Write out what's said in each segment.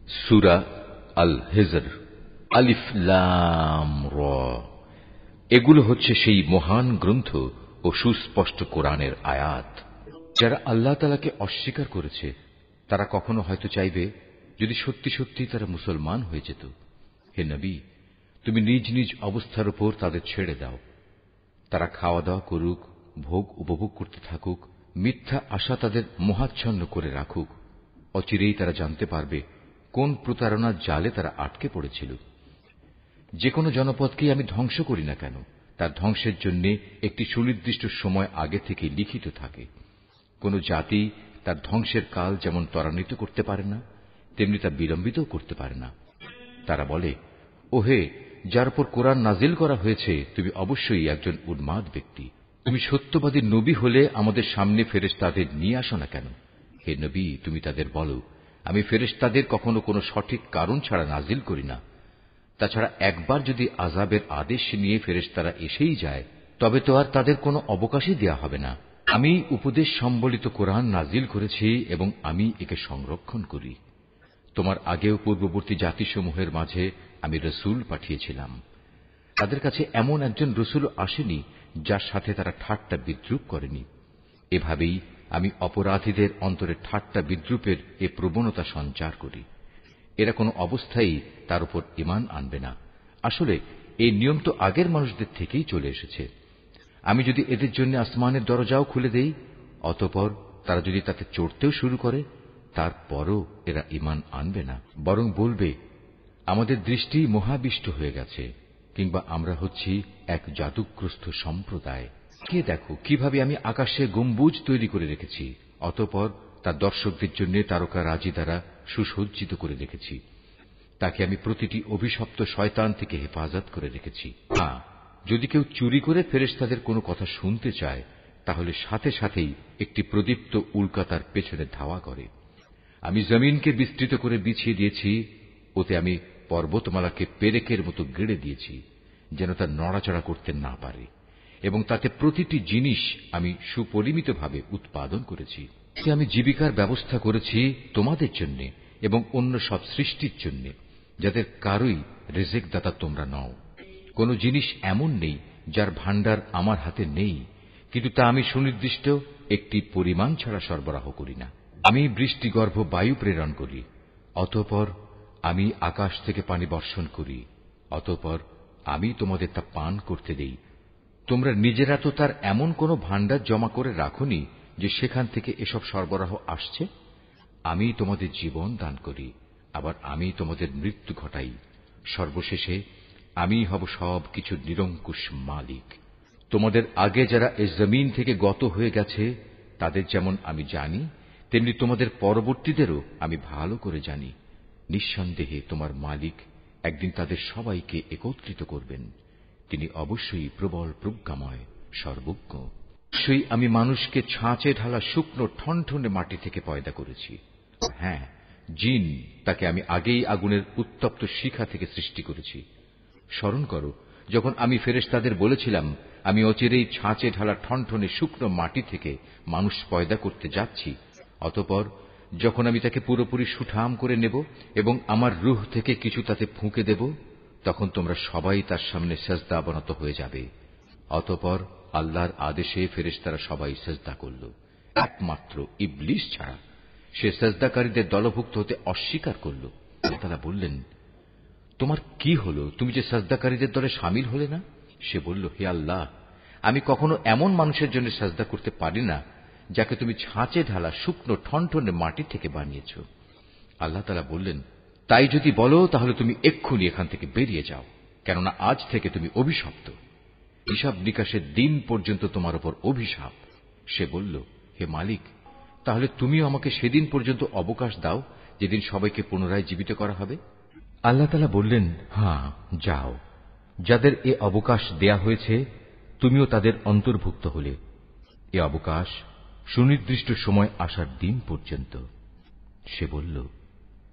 সূরা আল হিজর। আলিফ লাম র। এগুলো হচ্ছে সেই মহান গ্রন্থ ও সুস্পষ্ট কোরআনের আয়াত। যারা আল্লাহ তাআলাকে অস্বীকার করেছে তারা কখনো হয়তো চাইবে যদি সত্যি সত্যি তারা মুসলমান হয়ে যেত। হে নবী, তুমি নিজ নিজ অবস্থার উপর তাদের ছেড়ে দাও। তারা খাওয়া দাওয়া করুক, ভোগ উপভোগ করতে থাকুক, মিথ্যা আশা তাদের মোহাচ্ছন্ন করে রাখুক। অচিরেই তারা জানতে পারবে কোন প্রতারণার জালে তারা আটকে পড়েছিল। যে কোনো জনপদকেই আমি ধ্বংস করি না কেন, তার ধ্বংসের জন্য একটি সুনির্দিষ্ট সময় আগে থেকে লিখিত থাকে। কোন জাতি তার ধ্বংসের কাল যেমন ত্বরান্বিত করতে পারে না, তেমনি তা বিলম্বিতও করতে পারে না। তারা বলে, ওহে, যার উপর কোরআন নাজিল করা হয়েছে, তুমি অবশ্যই একজন উন্মাদ ব্যক্তি। তুমি সত্যবাদী নবী হলে আমাদের সামনে ফেরেশতাদের নিয়ে আসো না কেন? হে নবী, তুমি তাদের বলো, আমি ফেরেশতাদের কখনো কোনো সঠিক কারণ ছাড়া নাজিল করি না। তাছাড়া একবার যদি আযাবের আদেশ নিয়ে ফেরেশতারা এসেই যায়, তবে তো আর তাদের কোনো অবকাশই দেয়া হবে না। আমি উপদেশ সম্বলিত কোরআন নাজিল করেছি এবং আমি একে সংরক্ষণ করি। তোমার আগেও পূর্ববর্তী জাতিসমূহের মাঝে আমি রসুল পাঠিয়েছিলাম। তাদের কাছে এমন একজন রসুল আসেনি যার সাথে তারা ঠাট্টা বিদ্রুপ করেনি। এভাবেই আমি অপরাধীদের অন্তরে ঠাট্টা বিদ্রুপের এ প্রবণতা সঞ্চার করি। এরা কোনো অবস্থায় তার উপর ঈমান আনবে না। আসলে এই নিয়ম তো আগের মানুষদের থেকেই চলে এসেছে। আমি যদি এদের জন্য আসমানের দরজাও খুলে দেই, অতঃপর তারা যদি তাতে চড়তেও শুরু করে, তারপরও এরা ঈমান আনবে না, বরং বলবে আমাদের দৃষ্টি মোহাবিষ্ট হয়ে গেছে, কিংবা আমরা হচ্ছি এক জাদুগ্রস্ত সম্প্রদায়। কে দেখো কিভাবে আমি আকাশে গম্বুজ তৈরি করে রেখেছি, অতঃপর তার দর্শকদের জন্য তারকা রাজি দ্বারা সুসজ্জিত করে রেখেছি। তাকে আমি প্রতিটি অভিশপ্ত শয়তান থেকে হেফাজত করে রেখেছি। হ্যাঁ, যদি কেউ চুরি করে ফেরেশতাদের কোনো কথা শুনতে চায়, তাহলে সাথে সাথেই একটি প্রদীপ্ত উল্কা তার পেছনে ধাওয়া করে। আমি জমিনকে বিস্তৃত করে বিছিয়ে দিয়েছি, ওতে আমি পর্বতমালাকে পেরেকের মতো গেড়ে দিয়েছি, যেন তা নড়াচড়া করতে না পারে, এবং তাতে প্রতিটি জিনিস আমি সুপরিমিতভাবে উৎপাদন করেছি। আমি জীবিকার ব্যবস্থা করেছি তোমাদের জন্য এবং অন্য সব সৃষ্টির জন্য, যাদের কারোই রিজিক দাতা তোমরা নও। কোন জিনিস এমন নেই যার ভাণ্ডার আমার হাতে নেই, কিন্তু তা আমি সুনির্দিষ্ট একটি পরিমাণ ছাড়া সরবরাহ করি না। আমি বৃষ্টিগর্ভ বায়ু প্রেরণ করি, অতঃপর আমি আকাশ থেকে পানি বর্ষণ করি, অতঃপর আমি তোমাদের তা পান করতে দেই। তোমরা নিজেরা তো তার এমন কোন ভাণ্ডার জমা করে রাখোনি যে সেখান থেকে এসব সরবরাহ আসছে। আমি তোমাদের জীবন দান করি, আবার আমি তোমাদের মৃত্যু ঘটাই। সর্বশেষে আমি হব সব কিছুর নিরঙ্কুশ মালিক। তোমাদের আগে যারা এই জমিন থেকে গত হয়ে গেছে তাদের যেমন আমি জানি, তেমনি তোমাদের পরবর্তীদেরও আমি ভালো করে জানি। নিঃসন্দেহে তোমার মালিক একদিন তাদের সবাইকে একত্রিত করবেন। তিনি অবশ্যই প্রবল প্রজ্ঞাময়, সর্বজ্ঞ। অবশ্যই আমি মানুষকে ছাঁচে ঢালা শুকনো ঠনঠনে মাটি থেকে পয়দা করেছি। হ্যাঁ, জিন তাকে আমি আগেই আগুনের উত্তপ্ত শিখা থেকে সৃষ্টি করেছি। স্মরণ করো, যখন আমি ফেরেশতাদের বলেছিলাম আমি অচিরেই ছাঁচে ঢালা ঠনঠনে শুকনো মাটি থেকে মানুষ পয়দা করতে যাচ্ছি, অতঃপর যখন আমি তাকে পুরোপুরি সুঠাম করে নেব এবং আমার রূহ থেকে কিছু তাতে ফুঁকে দেব, তখন তোমরা সবাই তার সামনে সেজদা অবনত হয়ে যাবে। অতঃপর আল্লাহর আদেশে ফেরেশতারা সবাই সেজদা করল, একমাত্র ইবলিস ছাড়া। সে সেজদাকারীদের দলভুক্ত হতে অস্বীকার করল। তারা বললেন, তোমার কি হলো, তুমি যে সেজদাকারীদের দলে শামিল হলে না? সে বলল, হে আল্লাহ, আমি কখনো এমন মানুষের জন্য সেজদা করতে পারি না যাকে তুমি ছাঁচে ঢালা শুকনো ঠনঠনে মাটি থেকে বানিয়েছ। আল্লাহ তাআলা বললেন, তাই যদি বলো তাহলে তুমি এক্ষুনি এখান থেকে বেরিয়ে যাও, কেননা আজ থেকে তুমি অভিশপ্ত। হিসাব নিকাশের দিন পর্যন্ত তোমার উপর অভিশাপ। সে বলল, হে মালিক, তাহলে তুমিও আমাকে সেদিন পর্যন্ত অবকাশ দাও যেদিন সবাইকে পুনরায় জীবিত করা হবে। আল্লাহ তাআলা বললেন, হ্যাঁ, যাও। যাদের এ অবকাশ দেয়া হয়েছে তুমিও তাদের অন্তর্ভুক্ত হলে। এ অবকাশ সুনির্দিষ্ট সময় আসার দিন পর্যন্ত। সে বলল,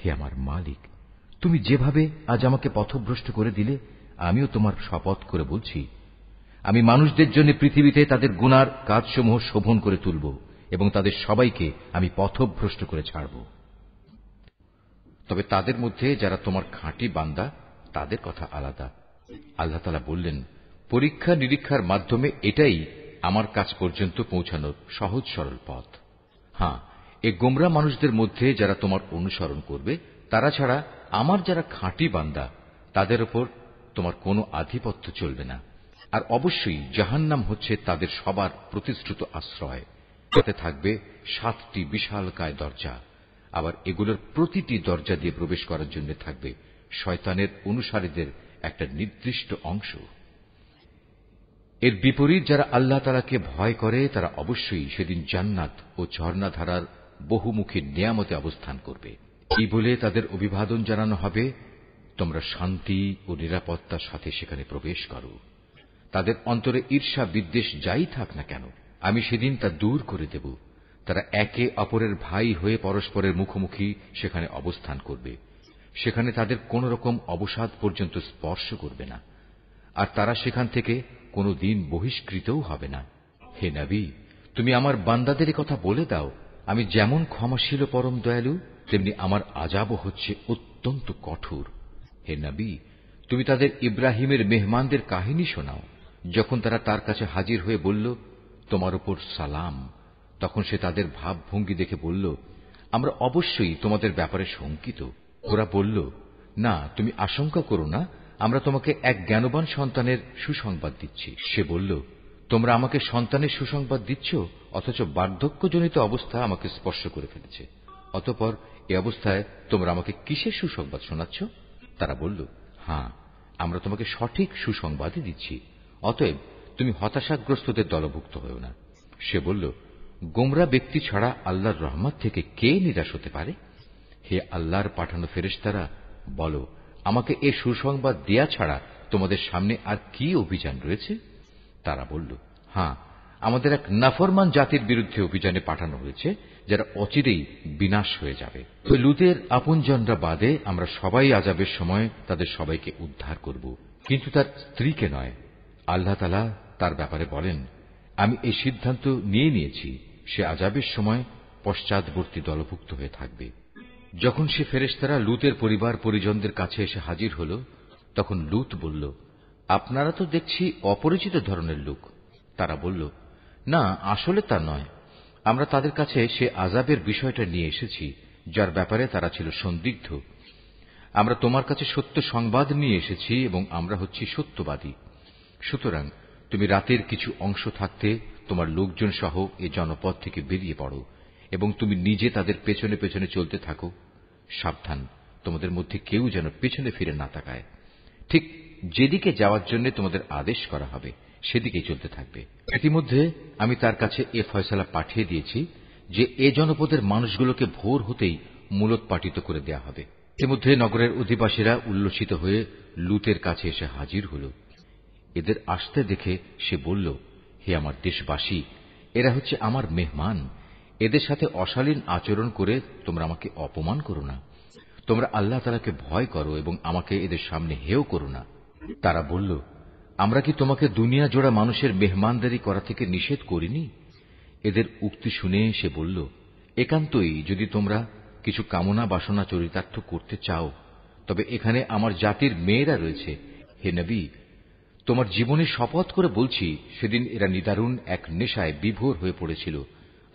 হে আমার মালিক, তুমি যেভাবে আজ আমাকে পথভ্রষ্ট করে দিলে, আমিও তোমার শপথ করে বলছি, আমি মানুষদের জন্য পৃথিবীতে তাদের গুনার কাজসমূহ শোভন করে তুলব এবং তাদের সবাইকে আমি পথভ্রষ্ট করে ছাড়ব। তবে তাদের মধ্যে যারা তোমার খাঁটি বান্দা তাদের কথা আলাদা। আল্লাহ তাআলা বললেন, পরীক্ষা নিরীক্ষার মাধ্যমে এটাই আমার কাছ পর্যন্ত পৌঁছানোর সহজ সরল পথ। হ্যাঁ, এ গোমরা মানুষদের মধ্যে যারা তোমার অনুসরণ করবে তারা ছাড়া আমার যারা খাঁটি বান্দা তাদের উপর তোমার কোনো আধিপত্য চলবে না। আর অবশ্যই জাহান্নাম হচ্ছে তাদের সবার প্রতিশ্রুত আশ্রয়। তাতে থাকবে 7টি বিশালকায় দরজা। আবার এগুলোর প্রতিটি দরজা দিয়ে প্রবেশ করার জন্য থাকবে শয়তানের অনুসারীদের একটা নির্দিষ্ট অংশ। এর বিপরীত যারা আল্লাহ তাআলাকে ভয় করে তারা অবশ্যই সেদিন জান্নাত ও ঝর্ণাধারার বহুমুখী নিয়ামতে অবস্থান করবে। এই বলে তাদের অভিবাদন জানানো হবে, তোমরা শান্তি ও নিরাপত্তার সাথে সেখানে প্রবেশ করো। তাদের অন্তরে ঈর্ষা বিদ্বেষ যাই থাক না কেন, আমি সেদিন তা দূর করে দেব। তারা একে অপরের ভাই হয়ে পরস্পরের মুখোমুখি সেখানে অবস্থান করবে। সেখানে তাদের কোন রকম অবসাদ পর্যন্ত স্পর্শ করবে না, আর তারা সেখান থেকে কোনো দিন বহিষ্কৃতও হবে না। হে নবী, তুমি আমার বান্দাদের কথা বলে দাও, আমি যেমন ক্ষমাশীল পরম দয়ালু, তেমনি আমার আযাবও হচ্ছে অত্যন্ত কঠোর। হে নবী, তুমি তাদের ইব্রাহিমের মেহমানদের কাহিনী শোনাও। যখন তারা তার কাছে হাজির হয়ে বলল, তোমার উপর সালাম, তখন সে তাদের ভাবভঙ্গি দেখে বলল, আমরা অবশ্যই তোমাদের ব্যাপারে শঙ্কিত। ওরা বলল, না, তুমি আশঙ্কা করো না, আমরা তোমাকে এক জ্ঞানবান সন্তানের সুসংবাদ দিচ্ছি। সে বলল, তোমরা আমাকে সন্তানের সুসংবাদ দিচ্ছ, অথচ বার্ধক্যজনিত অবস্থা আমাকে স্পর্শ করে ফেলেছে। অতঃপর এ অবস্থায় তোমরা আমাকে কিসের সুসংবাদ শোনাচ্ছ? তারা বলল, হ্যাঁ, আমরা তোমাকে সঠিক সুসংবাদই দিচ্ছি। অতএব তুমি হতাশাগ্রস্তদের দলভুক্ত হও না। সে বলল, গোমরা ব্যক্তি ছাড়া আল্লাহর রহমত থেকে কে নিরাশ হতে পারে? হে আল্লাহর পাঠানো ফেরেশতারা, বলো, আমাকে এ সুসংবাদ দেয়া ছাড়া তোমাদের সামনে আর কি অভিযান রয়েছে? তারা বলল, হ্যাঁ, আমাদের এক নাফরমান জাতির বিরুদ্ধে অভিযানে পাঠানো হয়েছে, যারা অচিরেই বিনাশ হয়ে যাবে। ওই লূতের আপনজনরা বাদে আমরা সবাই আযাবের সময় তাদের সবাইকে উদ্ধার করব, কিন্তু তার স্ত্রীকে নয়। আল্লাহ তাআলা তার ব্যাপারে বলেন, আমি এই সিদ্ধান্ত নিয়েছি, সে আযাবের সময় পশ্চাৎবর্তী দলভুক্ত হয়ে থাকবে। যখন সে ফেরেশতারা লূতের পরিবার পরিজনদের কাছে এসে হাজির হল, তখন লূত বলল, আপনারা তো দেখছি অপরিচিত ধরনের লোক। তারা বলল, না, আসলে তা নয়, আমরা তাদের কাছে সে আযাবের বিষয়টা নিয়ে এসেছি যার ব্যাপারে তারা ছিল সন্দিগ্ধ। আমরা তোমার কাছে সত্য সংবাদ নিয়ে এসেছি এবং আমরা হচ্ছি সত্যবাদী। সুতরাং তুমি রাতের কিছু অংশ থাকতে তোমার লোকজন সহ এ জনপদ থেকে বেরিয়ে পড়ো এবং তুমি নিজে তাদের পেছনে পেছনে চলতে থাকো। সাবধান, তোমাদের মধ্যে কেউ যেন পেছনে ফিরে না তাকায়। ঠিক যেদিকে যাওয়ার জন্য তোমাদের আদেশ করা হবে সেদিকেই চলতে থাকবে। ইতিমধ্যে আমি তার কাছে এ ফয়সালা পাঠিয়ে দিয়েছি যে এ জনপদের মানুষগুলোকে ভোর হতেই মূলোৎপাটিত করে দেয়া হবে। ইতিমধ্যে নগরের অধিবাসীরা উল্লসিত হয়ে লূতের কাছে এসে হাজির হল। এদের আসতে দেখে সে বলল, হে আমার দেশবাসী, এরা হচ্ছে আমার মেহমান। এদের সাথে অশালীন আচরণ করে তোমরা আমাকে অপমান করো না। তোমরা আল্লাহ তাআলাকে ভয় করো এবং আমাকে এদের সামনে হেয় করো না। তারা বলল, আমরা কি তোমাকে দুনিয়া জোড়া মানুষের মেহমানদারি করা থেকে নিষেধ করিনি? এদের উক্তি শুনে সে বলল, একান্তই যদি তোমরা কিছু কামনা বাসনা চরিতার্থ করতে চাও, তবে এখানে আমার জাতির মেয়েরা রয়েছে। হে নবী, তোমার জীবনে শপথ করে বলছি, সেদিন এরা নিদারুণ এক নেশায় বিভোর হয়ে পড়েছিল।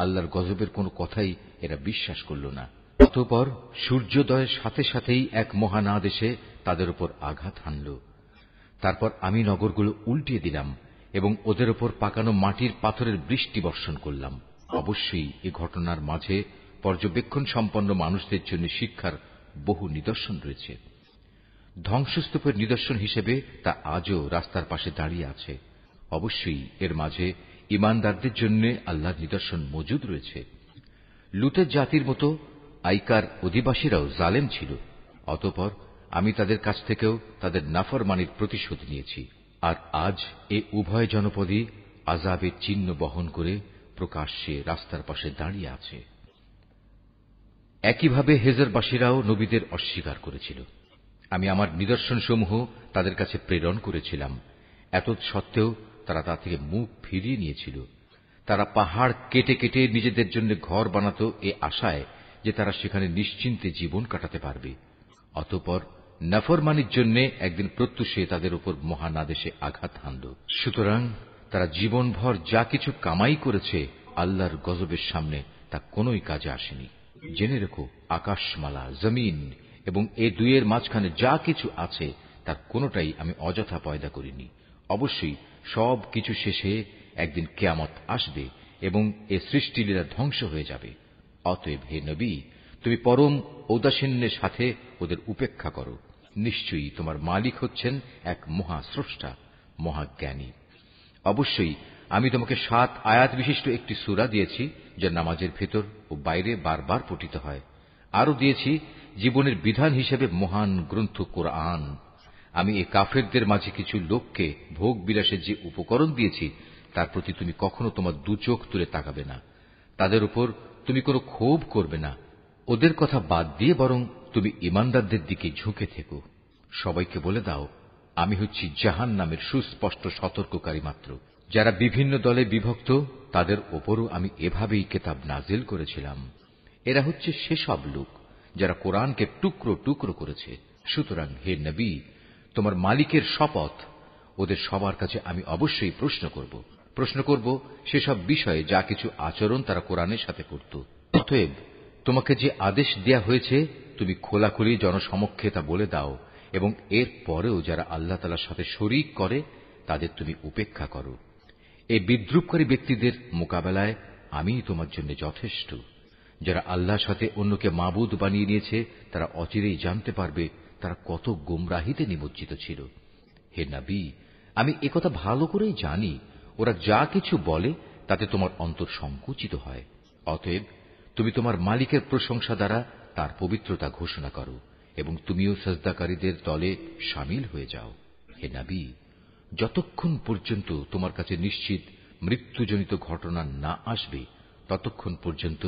আল্লাহর গজবের কোনো কথাই এরা বিশ্বাস করল না। অতঃপর সূর্যোদয়ের সাথে সাথেই এক মহান আদেশে তাদের উপর আঘাত হানল। তারপর আমি নগরগুলো উল্টিয়ে দিলাম এবং ওদের ওপর পাকানো মাটির পাথরের বৃষ্টি বর্ষণ করলাম। অবশ্যই এ ঘটনার মাঝে পর্যবেক্ষণ সম্পন্ন মানুষদের জন্য শিক্ষার বহু নিদর্শন রয়েছে। ধ্বংসস্তূপের নিদর্শন হিসেবে তা আজও রাস্তার পাশে দাঁড়িয়ে আছে। অবশ্যই এর মাঝে ঈমানদারদের জন্য আল্লাহর নিদর্শন মজুদ রয়েছে। লূতের জাতির মতো আইকার অধিবাসীরাও জালেম ছিল। অতঃপর আমি তাদের কাছ থেকেও তাদের নাফরমানির প্রতিশোধ নিয়েছি। আর আজ এ উভয় জনপদই আযাবের চিহ্ন বহন করে প্রকাশ্যে রাস্তার পাশে দাঁড়িয়ে আছে। একইভাবে হেজরবাসীরাও নবীদের অস্বীকার করেছিল। আমি আমার নিদর্শনসমূহ তাদের কাছে প্রেরণ করেছিলাম, এতৎসত্ত্বেও তারা তা থেকে মুখ ফিরিয়ে নিয়েছিল। তারা পাহাড় কেটে কেটে নিজেদের জন্য ঘর বানাতো এ আশায় যে তারা সেখানে নিশ্চিন্তে জীবন কাটাতে পারবে। অতঃপর নাফরমানির জন্য একদিন প্রত্যুষে তাদের উপর মহানাদেশে আঘাত হানল। সুতরাং তারা জীবনভর যা কিছু কামাই করেছে আল্লাহর গজবের সামনে তা কোনোই কাজে আসেনি। জেনে রেখো, আকাশমালা, জমিন এবং এ দুইয়ের মাঝখানে যা কিছু আছে তার কোনোটাই আমি অযথা পয়দা করিনি। অবশ্যই সব কিছু শেষে একদিন কিয়ামত আসবে এবং এ সৃষ্টিলীলা ধ্বংস হয়ে যাবে। অতএব হে নবী, তুমি পরম ঔদাসীন্যের সাথে ওদের উপেক্ষা করো। নিশ্চয়ই তোমার মালিক হচ্ছেন এক মহাস্রষ্টা, মহাজ্ঞানী। অবশ্যই আমি তোমাকে 7 আয়াত বিশিষ্ট একটি সূরা দিয়েছি, যা নামাজের ভেতর ও বাইরে বারবার পঠিত হয়। আরো দিয়েছি জীবনের বিধান হিসেবে মহান গ্রন্থ কোরআন। আমি এ কাফেরদের মাঝে কিছু লোককে ভোগ বিলাসের যে উপকরণ দিয়েছি তার প্রতি তুমি কখনো তোমার দু চোখ তুলে তাকাবে না। তাদের উপর তুমি কোনো ক্ষোভ করবে না। ওদের কথা বাদ দিয়ে বরং তুমি ঈমানদারদের দিকে ঝুঁকে থেকো। সবাইকে বলে দাও, আমি হচ্ছি জাহান্নামের সুস্পষ্ট সতর্ককারী মাত্র। যারা বিভিন্ন দলে বিভক্ত তাদের ওপরও আমি এভাবেই কিতাব নাজিল করেছিলাম। এরা হচ্ছে সেসব লোক যারা কোরআনকে টুকরো টুকরো করেছে। সুতরাং হে নবী, তোমার মালিকের শপথ, ওদের সবার কাছে আমি অবশ্যই প্রশ্ন করব সেসব বিষয়ে যা কিছু আচরণ তারা কোরআনের সাথে করত। অতএব তোমাকে যে আদেশ দেয়া হয়েছে তুমি খোলাখুলি জনসমক্ষে তা বলে দাও, এবং এর পরেও যারা আল্লাহ তাআলার সাথে শরীক করে তাদের তুমি উপেক্ষা করো। এই বিদ্রূপকারী ব্যক্তিদের মোকাবেলায় আমিই তোমার জন্য যথেষ্ট। যারা আল্লাহর সাথে অন্যকে মাবুদ বানিয়ে নিয়েছে তারা অচিরেই জানতে পারবে তারা কত গোমরাহিতে নিমজ্জিত ছিল। হে নবী, আমি একথা ভালো করেই জানি, ওরা যা কিছু বলে তাতে তোমার অন্তর সংকুচিত হয়। অতএব তুমি তোমার মালিকের প্রশংসা দ্বারা তার পবিত্রতা ঘোষণা করো এবং তুমিও সাজদাকারীদের দলে শামিল হয়ে যাও। হে নবী, যতক্ষণ পর্যন্ত তোমার কাছে নিশ্চিত মৃত্যুজনিত ঘটনা না আসবে ততক্ষণ পর্যন্ত